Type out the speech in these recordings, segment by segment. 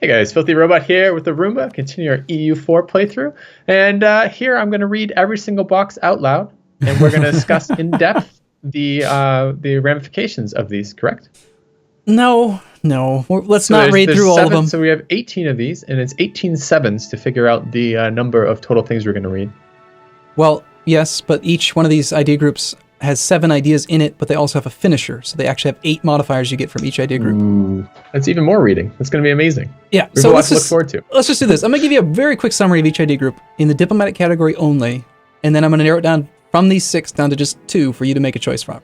Hey guys, FilthyRobot here with Arumba, continue our EU4 playthrough. And here I'm going to read every single box out loud, and we're going to discuss in depth the ramifications of these, correct? No. Let's not read through all of them. So we have 18 of these, and it's 18 sevens to figure out the number of total things we're going to read. Well, yes, but each one of these idea groups has 7 ideas in it, but they also have a finisher. So they actually have 8 modifiers you get from each idea group. Ooh, that's even more reading. That's going to be amazing. Yeah, we have a lot to look forward to. Let's just do this. I'm going to give you a very quick summary of each idea group in the diplomatic category only, and then I'm going to narrow it down from these 6 down to just 2 for you to make a choice from. Okay?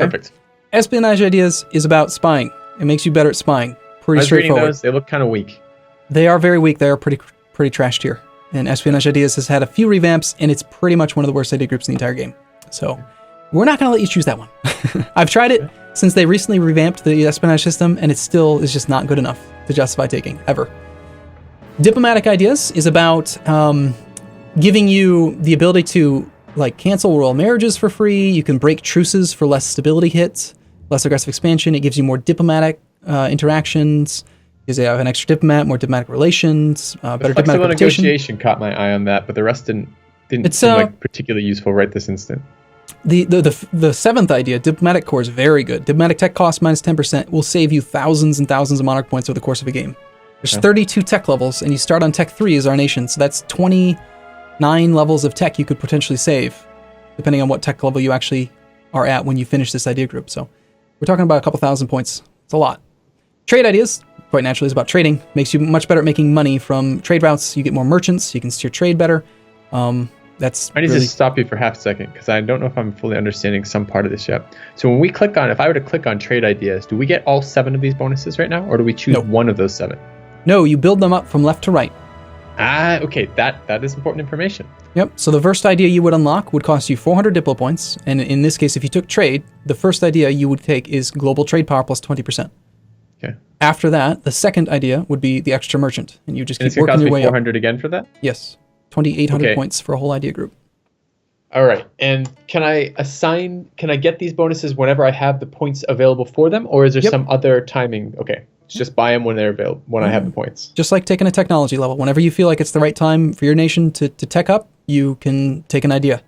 Perfect. Espionage ideas is about spying. It makes you better at spying. Pretty straightforward. Reading those, they look kind of weak. They are very weak. They are pretty trashed here. And Espionage Ideas has had a few revamps, and it's pretty much one of the worst idea groups in the entire game. So we're not going to let you choose that one. I've tried it since they recently revamped the espionage system, and it still is just not good enough to justify taking, ever. Diplomatic Ideas is about giving you the ability to cancel royal marriages for free. You can break truces for less stability hits, less aggressive expansion. It gives you more diplomatic interactions. Because they have an extra diplomat, more diplomatic relations, better diplomatic reputation. Negotiation caught my eye on that, but the rest didn't seem particularly useful right this instant. The 7th idea, Diplomatic Core, is very good. Diplomatic tech cost minus 10% will save you thousands and thousands of monarch points over the course of a game. There's 32 tech levels, and you start on tech 3 as our nation, so that's 29 levels of tech you could potentially save, depending on what tech level you actually are at when you finish this idea group. So we're talking about a couple thousand points. It's a lot. Trade Ideas, quite naturally, is about trading. Makes you much better at making money from trade routes. You get more merchants. You can steer trade better. I need to stop you for half a second because I don't know if I'm fully understanding some part of this yet. So when we click on, if I were to click on Trade Ideas, do we get all 7 of these bonuses right now, or do we choose one of those 7? No, you build them up from left to right. Okay, that is important information. Yep. So the first idea you would unlock would cost you 400 Diplo points, and in this case, if you took trade, the first idea you would take is global trade power plus 20%. Okay. After that, the second idea would be the extra merchant, and you just keep working your way up. 400 again for that? Yes, 2,800 points for a whole idea group. All right, and can I get these bonuses whenever I have the points available for them, or is there some other timing? Okay, just buy them when they're available, when I have the points. Just like taking a technology level. Whenever you feel like it's the right time for your nation to tech up, you can take an idea.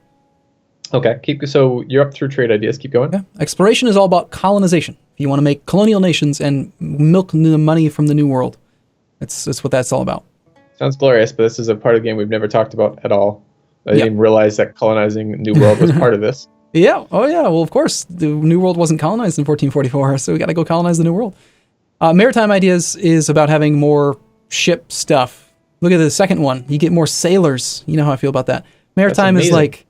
Okay, so you're up through Trade Ideas. Keep going. Yeah. Exploration is all about colonization. If you want to make colonial nations and milk the money from the New World, that's what that's all about. Sounds glorious, but this is a part of the game we've never talked about at all. I didn't even realize that colonizing the New World was part of this. Yeah. Oh, yeah. Well, of course, the New World wasn't colonized in 1444, so we got to go colonize the New World. Maritime Ideas is about having more ship stuff. Look at the second one. You get more sailors. You know how I feel about that. Maritime is like...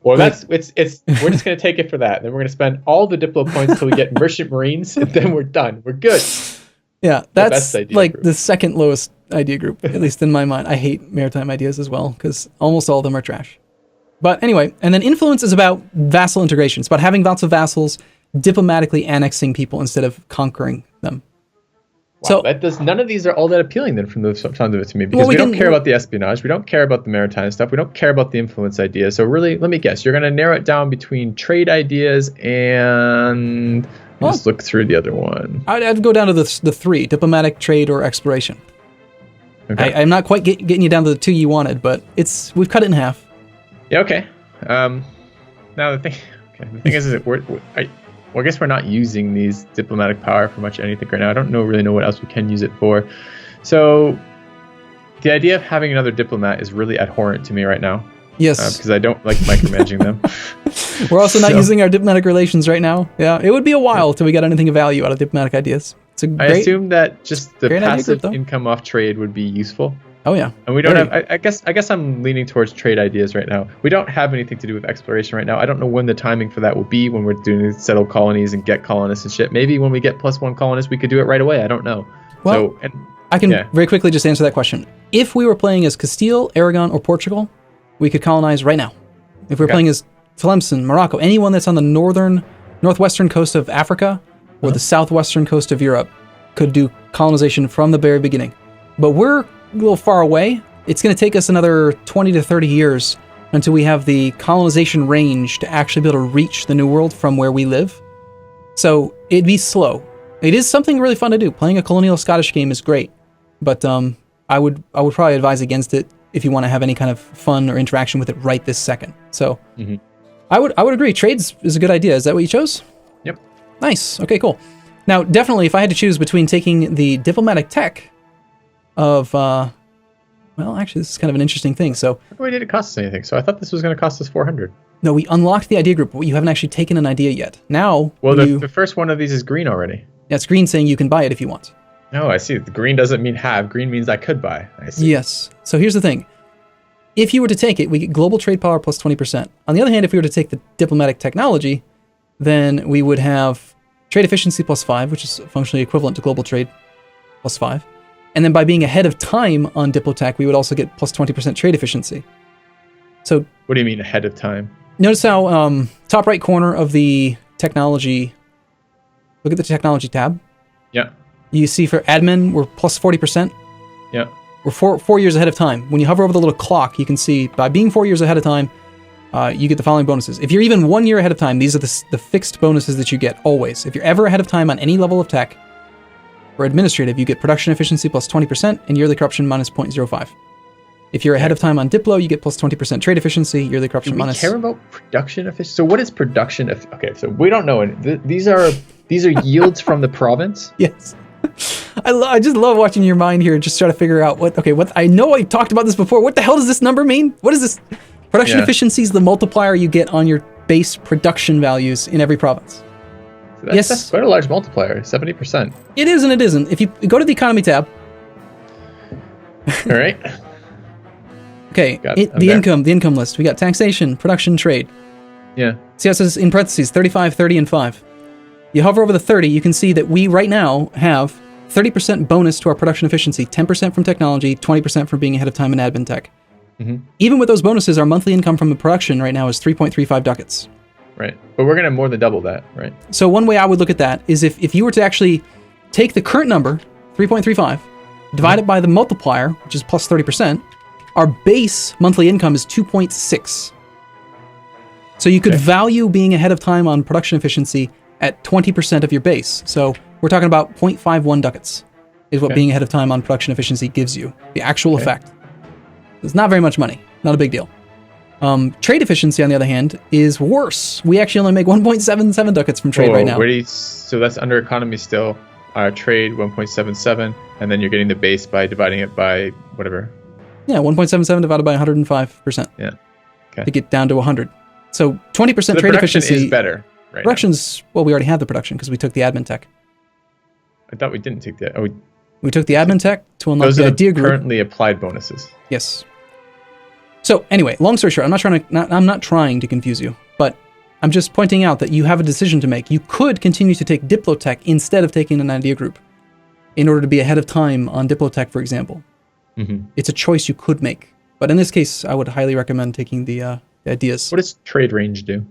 Well, we're just going to take it for that. Then we're going to spend all the Diplo points till we get Merchant Marines, and then we're done. We're good. Yeah, that's the second lowest idea group, at least in my mind. I hate Maritime Ideas as well, because almost all of them are trash. But anyway, and then Influence is about vassal integration. It's about having lots of vassals, diplomatically annexing people instead of conquering them. Wow, so none of these are all that appealing then from the sounds of it to me, because we don't care about the espionage, we don't care about the maritime stuff, we don't care about the influence ideas. So really, let me guess, you're going to narrow it down between trade ideas and let's look through the other one. I'd go down to the 3, diplomatic, trade, or exploration. Okay. I'm not quite getting you down to the 2 you wanted, but we've cut it in half. Yeah. Okay. Now the thing is I guess we're not using these diplomatic power for much anything right now. I don't really know what else we can use it for. So the idea of having another diplomat is really abhorrent to me right now. Yes. Because I don't like micromanaging them. We're also not using our diplomatic relations right now. Yeah, it would be a while till we got anything of value out of diplomatic ideas. I assume that just the passive income off trade would be useful. Oh yeah. And we don't have. I guess I'm leaning towards trade ideas right now. We don't have anything to do with exploration right now. I don't know when the timing for that will be, when we're doing settle colonies and get colonists and shit. Maybe when we get +1 colonists, we could do it right away. I don't know. Well, I can very quickly just answer that question. If we were playing as Castile, Aragon, or Portugal, we could colonize right now. If we're playing as Tlemcen, Morocco, anyone that's on the northwestern coast of Africa or the southwestern coast of Europe could do colonization from the very beginning. But we're a little far away. It's going to take us another 20 to 30 years until we have the colonization range to actually be able to reach the New World from where we live. So it'd be slow. It is something really fun to do. Playing a colonial Scottish game is great. but I would probably advise against it if you want to have any kind of fun or interaction with it right this second. So I would agree. Trades is a good idea. Is that what you chose? Yep. Nice. Okay, cool. Now, definitely, if I had to choose between taking the diplomatic tech of, well, actually, this is kind of an interesting thing. So, why did it cost us anything? So I thought this was going to cost us 400. No, we unlocked the idea group, but you haven't actually taken an idea yet. Now, well, the first one of these is green already. Yeah, it's green saying you can buy it if you want. No, I see. The green doesn't mean have. Green means I could buy. I see. Yes. So here's the thing. If you were to take it, we get global trade power plus 20%. On the other hand, if we were to take the diplomatic technology, then we would have trade efficiency plus 5, which is functionally equivalent to global trade plus 5. And then by being ahead of time on Diplotech, we would also get plus 20% trade efficiency. So what do you mean ahead of time? Notice how top right corner of the technology, look at the technology tab. Yeah. You see for admin, we're plus 40%. Yeah. We're four years ahead of time. When you hover over the little clock, you can see by being 4 years ahead of time, you get the following bonuses. If you're even 1 year ahead of time, these are the fixed bonuses that you get always. If you're ever ahead of time on any level of tech or administrative, you get production efficiency plus 20% and yearly corruption minus 0.05. If you're ahead of time on Diplo, you get plus 20% trade efficiency, yearly corruption minus... Do we care about production efficiency? So what is production? Okay, so we don't know. These are yields from the province? Yes. I just love watching your mind here and just try to figure out what I know I talked about this before. What the hell does this number mean? What is this? Production efficiency is the multiplier you get on your base production values in every province. So that's quite a large multiplier, 70%. It is and it isn't. If you go to the economy tab. All right. Okay, the income list. We got taxation, production, trade. Yeah. See how it says in parentheses 35, 30, and 5. You hover over the 30, you can see that we right now have 30% bonus to our production efficiency, 10% from technology, 20% from being ahead of time in admin tech. Even with those bonuses, our monthly income from the production right now is 3.35 ducats. Right, but we're going to more than double that, right? So one way I would look at that is if you were to actually take the current number, 3.35, divide it by the multiplier, which is plus 30%, our base monthly income is 2.6. So you could value being ahead of time on production efficiency at 20% of your base. So we're talking about 0.51 ducats is what being ahead of time on production efficiency gives you, the actual effect. It's not very much money, not a big deal. Trade efficiency, on the other hand, is worse. We actually only make 1.77 ducats from trade right now. So that's under economy still. Trade 1.77, and then you're getting the base by dividing it by whatever. Yeah, 1.77 divided by 105%. Yeah. Okay. To get down to 100. So 20% so trade efficiency is better. Right. Production's well, we already have the production because we took the admin tech. I thought we didn't take that. We took the admin tech to unlock the idea group. Those are currently applied bonuses. Yes. So anyway, long story short, I'm not trying to confuse you, but I'm just pointing out that you have a decision to make. You could continue to take Diplotech instead of taking an idea group in order to be ahead of time on Diplotech, for example. It's a choice you could make. But in this case, I would highly recommend taking the ideas. What does trade range do?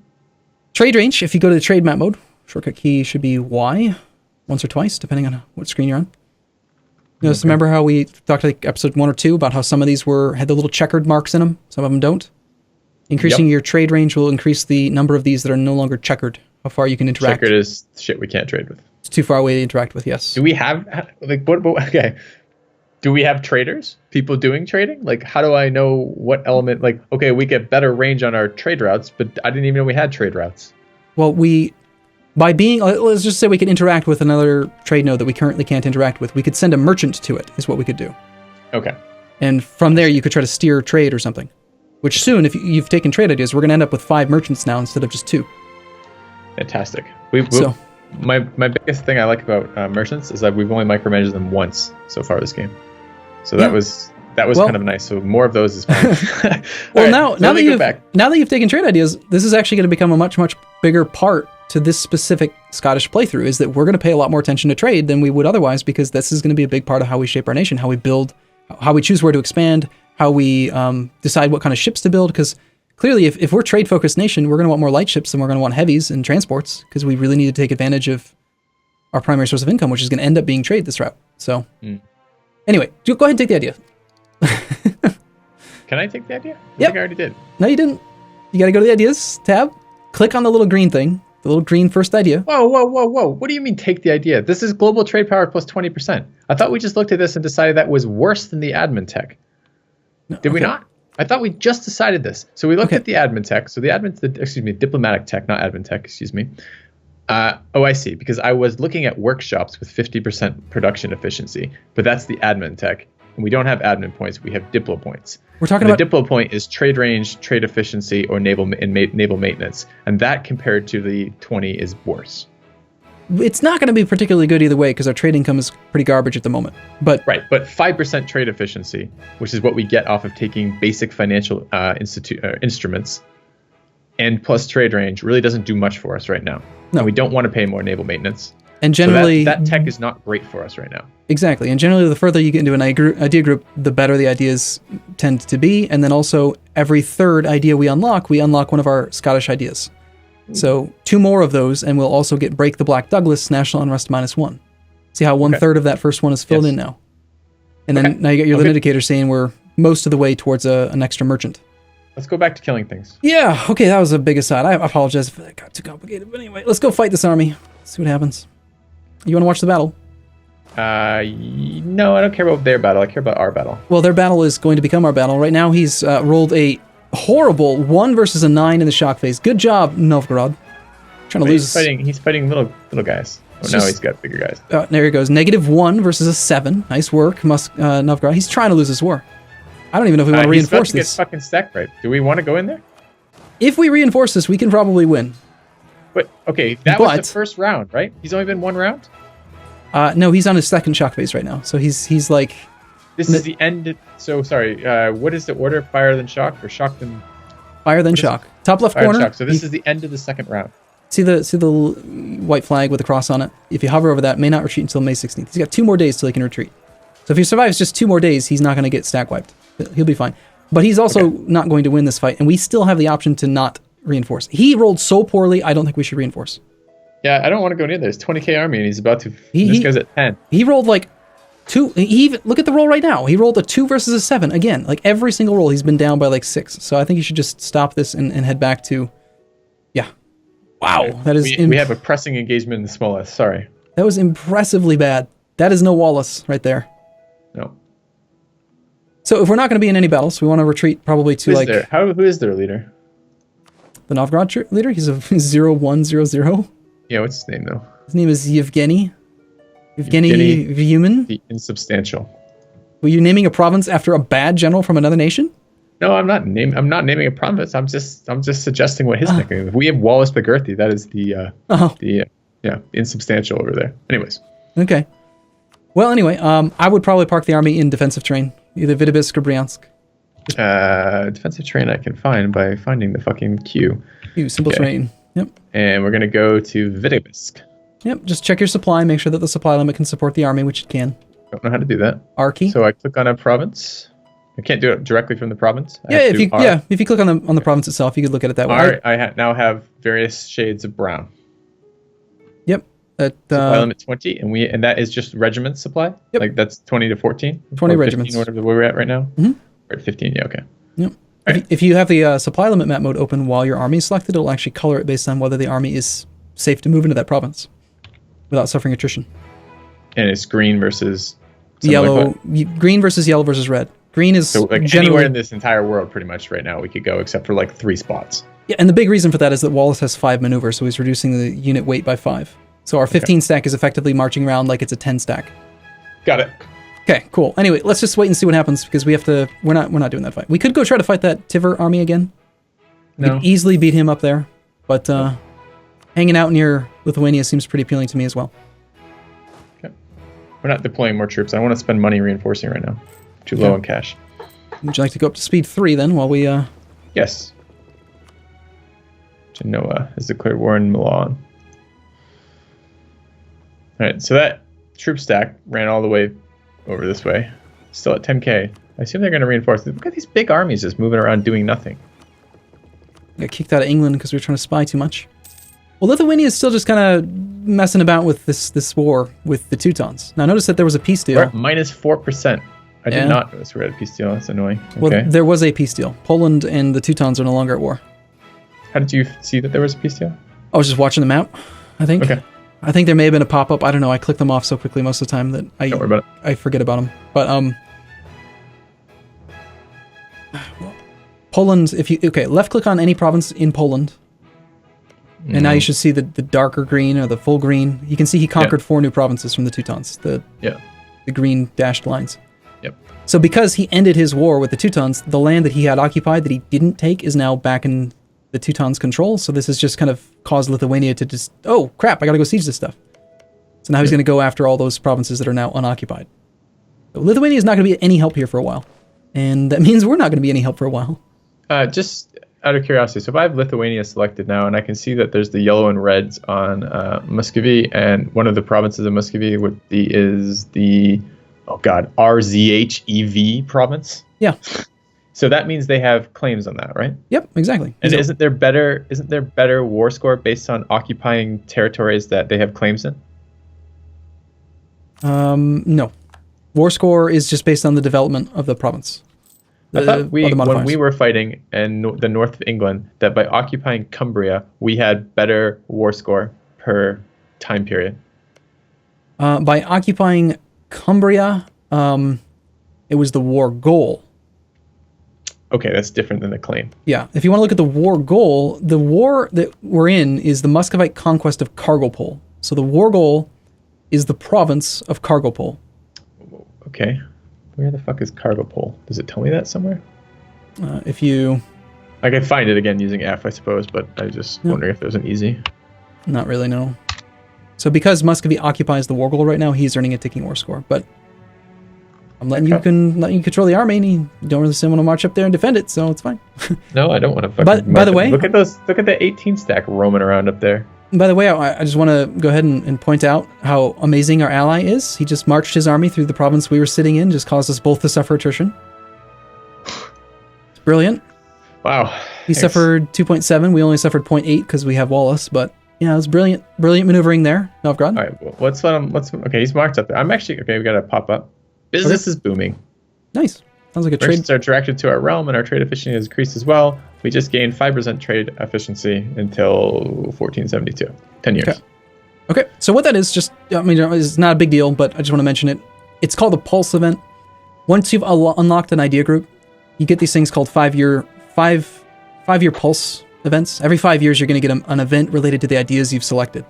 Trade range, if you go to the trade map mode, shortcut key should be Y, once or twice, depending on what screen you're on. Remember how we talked like episode 1 or 2 about how some of these had the little checkered marks in them, some of them don't? Increasing your trade range will increase the number of these that are no longer checkered, how far you can interact. Checkered is shit we can't trade with. It's too far away to interact with, yes. Do we have, do we have traders? People doing trading? Like, how do I know what element, we get better range on our trade routes, but I didn't even know we had trade routes. Well, by being, let's just say we could interact with another trade node that we currently can't interact with. We could send a merchant to it, is what we could do. Okay. And from there, you could try to steer trade or something. Which soon, if you've taken trade ideas, we're going to end up with 5 merchants now instead of just 2. Fantastic. My biggest thing I like about merchants is that we've only micromanaged them once so far this game. So that was kind of nice. So more of those is fine. Well, now that you've taken trade ideas, this is actually going to become a much, much bigger part to this specific Scottish playthrough, is that we're going to pay a lot more attention to trade than we would otherwise, because this is going to be a big part of how we shape our nation, how we build, how we choose where to expand, how we decide what kind of ships to build. Because clearly, if we're a trade-focused nation, we're going to want more light ships than we're going to want heavies and transports, because we really need to take advantage of our primary source of income, which is going to end up being trade this route. So anyway, go ahead and take the idea. Can I take the idea? I think I already did. No, you didn't. You got to go to the ideas tab, click on the little green thing, The little green first idea. Whoa, whoa, whoa, whoa. What do you mean take the idea? This is global trade power plus 20%. I thought we just looked at this and decided that was worse than the admin tech. Did we not? I thought we just decided this. So we looked at the admin tech. So diplomatic tech, not admin tech, excuse me. Oh, I see. Because I was looking at workshops with 50% production efficiency, but that's the admin tech. And we don't have admin points. We have diplo points. We're talking about the diplo point is trade range, trade efficiency, or naval maintenance. And that compared to the 20 is worse. It's not going to be particularly good either way because our trade income is pretty garbage at the moment. But 5% trade efficiency, which is what we get off of taking basic financial instruments, and plus trade range really doesn't do much for us right now. No, and we don't want to pay more naval maintenance. And generally, so that tech is not great for us right now. Exactly. And generally, the further you get into an idea group, the better the ideas tend to be. And then also, every third idea we unlock one of our Scottish ideas. So 2 more of those, and we'll also get Break the Black Douglas, National Unrest -1. See how 1/3 of that first one is filled in now? And then now you get your limit indicator saying we're most of the way towards an extra merchant. Let's go back to killing things. Yeah, okay, that was a big aside. I apologize if that got too complicated. But anyway, let's go fight this army. See what happens. You want to watch the battle? No, I don't care about their battle. I care about our battle. Well, their battle is going to become our battle. Right now, he's rolled a horrible 1 versus a 9 in the shock phase. Good job, Novgorod. Trying to lose. He's fighting little guys. Oh, no, he's got bigger guys. There he goes. -1 versus a 7. Nice work, Novgorod. He's trying to lose this war. I don't even know if we want to reinforce this. He's about to get fucking stacked right. Do we want to go in there? If we reinforce this, we can probably win. But okay, that was the first round, right? He's only been 1 round. No, he's on his second shock phase right now. So he's like. This is the end. So sorry. What is the order? Fire then shock, or shock then? Fire then shock. Top left corner. Shock. So this is the end of the second round. See the white flag with the cross on it. If you hover over that, may not retreat until May 16th. He's got 2 more days till he can retreat. So if he survives just 2 more days, he's not going to get stack wiped. He'll be fine. But he's also not going to win this fight, and we still have the option to not reinforce. He rolled so poorly, I don't think we should reinforce. Yeah, I don't want to go near there. It's 20k army, and he's about to. This guy's at 10. He rolled like 2. Look at the roll right now. He rolled a 2 versus a 7 again. Like every single roll, he's been down by like 6. So I think you should just stop this and head back to. Yeah. Wow, okay. That is. We have a pressing engagement in the smallest. Sorry. That was impressively bad. That is no Wallace right there. No. So if we're not going to be in any battles, we want to retreat probably to like. Who is their leader? The Novgorod leader. He's a 0100. Yeah, what's his name though? His name is Yevgeny Vyumin. The insubstantial. Were you naming a province after a bad general from another nation? No, I'm not naming a province. I'm just suggesting what his nickname is. We have Wallace McGirthy. That is the insubstantial over there. Anyways. Okay. Well, anyway, I would probably park the army in defensive terrain, either Vitebsk or Bryansk. Defensive terrain I can find by finding the fucking queue. Simple terrain. Yep. And we're gonna go to Vitebsk. Yep. Just check your supply. Make sure that the supply limit can support the army, which it can. Don't know how to do that. R key. So I click on a province. I can't do it directly from the province. If you click on the province itself, you could look at it that way. I now have various shades of brown. Yep. Supply limit 20, and that is just regiment supply. Yep. Like that's 20 to 14. 20 regiments. 15, whatever we're at right now. Mm-hmm. We're at 15. Yeah. Okay. Yep. Right. If you have the supply limit map mode open while your army is selected, it'll actually color it based on whether the army is safe to move into that province without suffering attrition. And it's green versus yellow. Green versus yellow versus red. Green is so like anywhere in this entire world pretty much right now we could go except for like 3 spots. Yeah, and the big reason for that is that Wallace has 5 maneuvers, so he's reducing the unit weight by 5. So our 15 stack is effectively marching around like it's a 10 stack. Got it. Okay, cool. Anyway, let's just wait and see what happens because we have to. We're not doing that fight. We could go try to fight that Tiver army again. We could easily beat him up there, but hanging out near Lithuania seems pretty appealing to me as well. Okay. We're not deploying more troops. I don't want to spend money reinforcing right now. Too low on cash. Would you like to go up to speed 3 then while we... Yes. Genoa has declared war in Milan. Alright, so that troop stack ran all the way over this way. Still at 10k. I assume they're going to reinforce it. Look at these big armies just moving around doing nothing. Got kicked out of England because we were trying to spy too much. Well, Lithuania is still just kind of messing about with this war with the Teutons. Now, notice that there was a peace deal. We're at minus 4%. I did not notice we're at a peace deal. That's annoying. Okay. Well, there was a peace deal. Poland and the Teutons are no longer at war. How did you see that there was a peace deal? I was just watching the map, I think. Okay. I think there may have been a pop-up. I don't know. I click them off so quickly most of the time that Don't worry about it. I forget about them. But Poland, left click on any province in Poland. And now you should see the darker green or the full green. You can see he conquered 4 new provinces from the Teutons, the green dashed lines. Yep. So because he ended his war with the Teutons, the land that he had occupied that he didn't take is now back in the Teutons' control. So this has just kind of caused Lithuania to just, oh crap, I gotta go siege this stuff. So now he's gonna go after all those provinces that are now unoccupied. So Lithuania is not gonna be any help here for a while. And that means we're not gonna be any help for a while. Just out of curiosity, so if I have Lithuania selected now, and I can see that there's the yellow and reds on Muscovy, and one of the provinces of Muscovy is the RZHEV province. Yeah. So that means they have claims on that, right? Yep, exactly. And isn't there better war score based on occupying territories that they have claims in? No. War score is just based on the development of the province. I thought when we were fighting in the north of England, that by occupying Cumbria, we had better war score per time period. By occupying Cumbria, it was the war goal. Okay, that's different than the claim. Yeah, if you want to look at the war goal, the war that we're in is the Muscovite conquest of Kargopol. So the war goal is the province of Kargopol. Okay. Where the fuck is Kargopol? Does it tell me that somewhere? If you... I can find it again using F, I suppose, but I was just wondering if there was an easy... Not really, no. So because Muscovy occupies the war goal right now, he's earning a ticking war score, but... I'm letting you control the army, and you don't really want to march up there and defend it, so it's fine. No, I don't want to fucking... By the way... Look at the 18 stack roaming around up there. By the way, I just want to go ahead and point out how amazing our ally is. He just marched his army through the province we were sitting in, just caused us both to suffer attrition. It's brilliant. Wow. He suffered 2.7. We only suffered 0.8 because we have Wallace, but yeah, it was brilliant maneuvering there, Novgorod. All right, well, okay, he's marked up there. We got a pop-up. Business is booming. Nice. Sounds like a trade. Merchants are attracted to our realm, and our trade efficiency has increased as well. We just gained 5% trade efficiency until 1472. 10 years. Okay, so what that is, it's not a big deal, but I just want to mention it. It's called a pulse event. Once you've unlocked an idea group, you get these things called five-year pulse events. Every 5 years, you're going to get an event related to the ideas you've selected.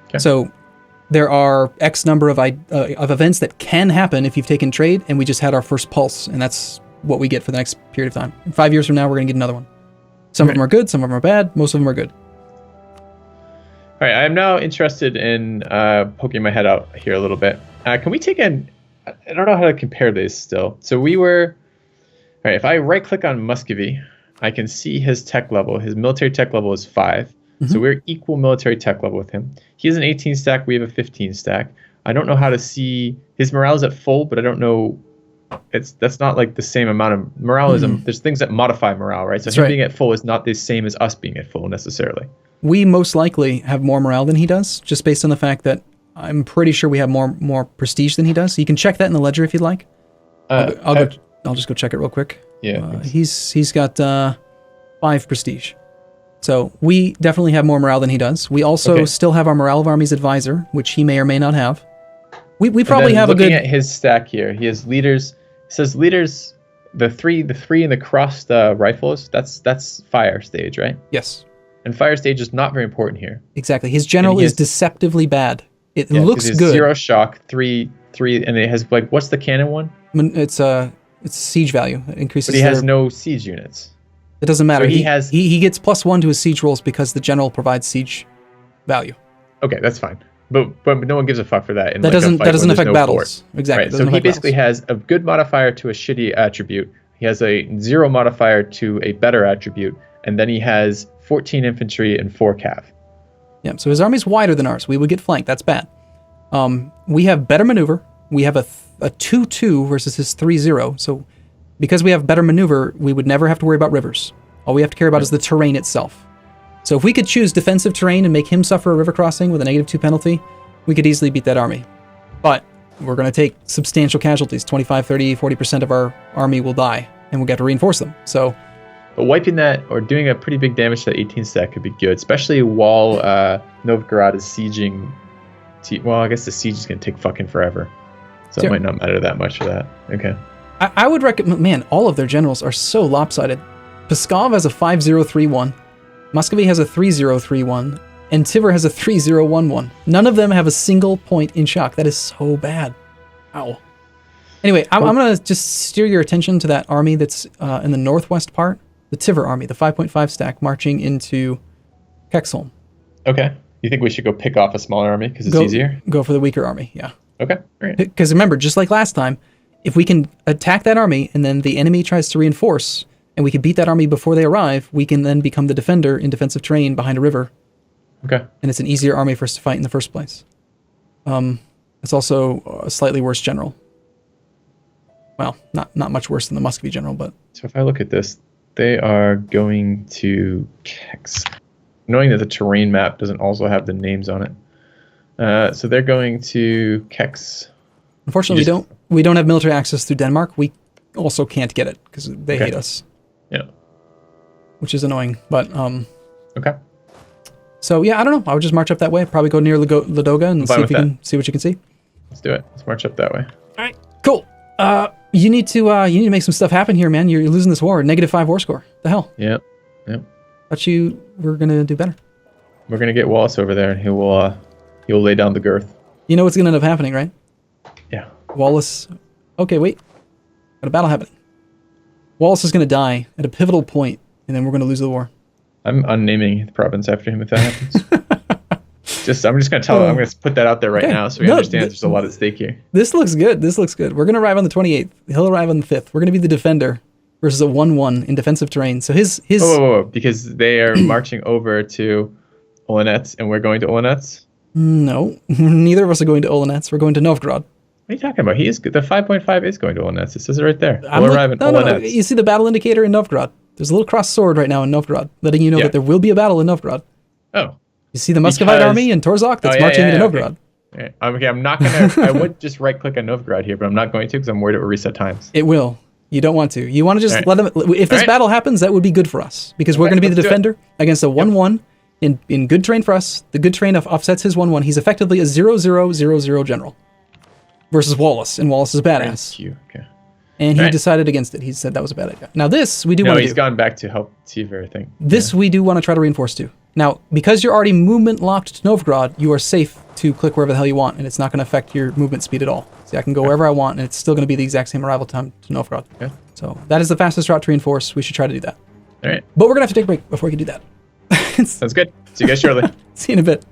Okay. So there are X number of events that can happen if you've taken trade, and we just had our first pulse, and that's what we get for the next period of time. And 5 years from now, we're going to get another one. Some of them are good, some of them are bad, most of them are good. All right, I'm now interested in poking my head out here a little bit. Can we take I don't know how to compare this still. So all right, if I right-click on Muscovy, I can see his tech level. His military tech level is 5. Mm-hmm. So we're equal military tech level with him. He has an 18 stack, we have a 15 stack. I don't know how to see, his morale is at full, but I don't know, that's not like the same amount of morale. There's things that modify morale, right? So him being at full is not the same as us being at full necessarily. We most likely have more morale than he does, just based on the fact that I'm pretty sure we have more prestige than he does. So you can check that in the ledger if you'd like. I'll just go check it real quick. Yeah. He's got 5 prestige. So we definitely have more morale than he does. We also still have our Morale of Armies advisor, which he may or may not have. We probably have a good... Looking at his stack here, he has leaders. It says leaders, the three in the crossed rifles, that's fire stage, right? Yes. And fire stage is not very important here. Exactly. His general is deceptively bad. It looks good. 0 shock, 3, and it has, like, what's the cannon one? It's siege value. It increases. But he has no siege units. It doesn't matter. So he gets +1 to his siege rolls because the general provides siege value. Okay, that's fine. But no one gives a fuck for that. That doesn't affect battles. Exactly. Right. So he basically has a good modifier to a shitty attribute. He has a 0 modifier to a better attribute, and then he has 14 infantry and 4 cav. Yeah. So his army's wider than ours. We would get flanked. That's bad. We have better maneuver. We have a 2-2 versus his 3-0. So because we have better maneuver, we would never have to worry about rivers. All we have to care about is the terrain itself. So if we could choose defensive terrain and make him suffer a river crossing with a -2 penalty, we could easily beat that army. But we're going to take substantial casualties. 25, 30, 40% of our army will die, and we'll get to reinforce them. So But wiping that or doing a pretty big damage to that 18 stack could be good, especially while Novgorod is sieging. Well, I guess the siege is going to take fucking forever. So it might not matter that much for that. Okay. I would recommend, man, all of their generals are so lopsided. Pskov has a 5031, Muscovy has a 3031, and Tver has a 3011. None of them have a single point in shock. That is so bad. Ow. Anyway, I'm going to just steer your attention to that army that's in the northwest part. The Tver army, the 5.5 stack, marching into Kexholm. Okay. You think we should go pick off a smaller army because it's easier? Go for the weaker army, yeah. Okay. Great. Because remember, just like last time, if we can attack that army and then the enemy tries to reinforce, and we can beat that army before they arrive, we can then become the defender in defensive terrain behind a river. Okay. And it's an easier army for us to fight in the first place. It's also a slightly worse general. Well, not much worse than the Muscovy general, but... So if I look at this, they are going to Kex. Knowing that the terrain map doesn't also have the names on it. So they're going to Kex. Unfortunately, we don't have military access through Denmark. We also can't get it because they hate us. Yeah. Which is annoying, but... Okay. So yeah, I don't know. I would just march up that way. Probably go near Ladoga and see if you can see what you can see. Let's do it. Let's march up that way. All right. Cool. You need to make some stuff happen here, man. You're losing this war. -5 war score. The hell? Yep. Thought you were gonna do better. We're gonna get Wallace over there, and he'll lay down the girth. You know what's gonna end up happening, right? Yeah. Wallace. Okay, wait. Got a battle happening. Wallace is gonna die at a pivotal point, and then we're gonna lose the war. I'm unnaming the province after him if that happens. I'm just gonna tell him. I'm gonna put that out there right now, so he understands there's a lot at stake here. This looks good. We're gonna arrive on the 28th. He'll arrive on the 5th. We're gonna be the defender versus a 1-1 in defensive terrain. So his. Because they are marching over to Olonets, and we're going to Olonets. No, neither of us are going to Olonets. We're going to Novgorod. What are you talking about? The 5.5 is going to Olonets. It says it right there. We'll arrive in Olonets. No. You see the battle indicator in Novgorod? There's a little crossed sword right now in Novgorod, letting you know that there will be a battle in Novgorod. Oh. You see the Muscovite army in Torzok that's marching into Novgorod. Okay. I'm not going to... I would just right-click on Novgorod here, but I'm not going to because I'm worried it will reset times. It will. You don't want to. You want to just let them... If this battle happens, that would be good for us because we're going to be the defender against a 1-1 in good terrain for us. The good terrain offsets his 1-1. He's effectively a 0-0-0-0 general versus Wallace, and Wallace is badass. Okay. And he decided against it. He said that was a bad idea. Now this, we do want to do. No, he's gone back to help Tver, I think. This we do want to try to reinforce too. Now, because you're already movement locked to Novgorod, you are safe to click wherever the hell you want, and it's not going to affect your movement speed at all. See, I can go wherever I want, and it's still going to be the exact same arrival time to Novgorod. Okay. So that is the fastest route to reinforce. We should try to do that. All right. But we're going to have to take a break before we can do that. Sounds good. See you guys shortly. See you in a bit.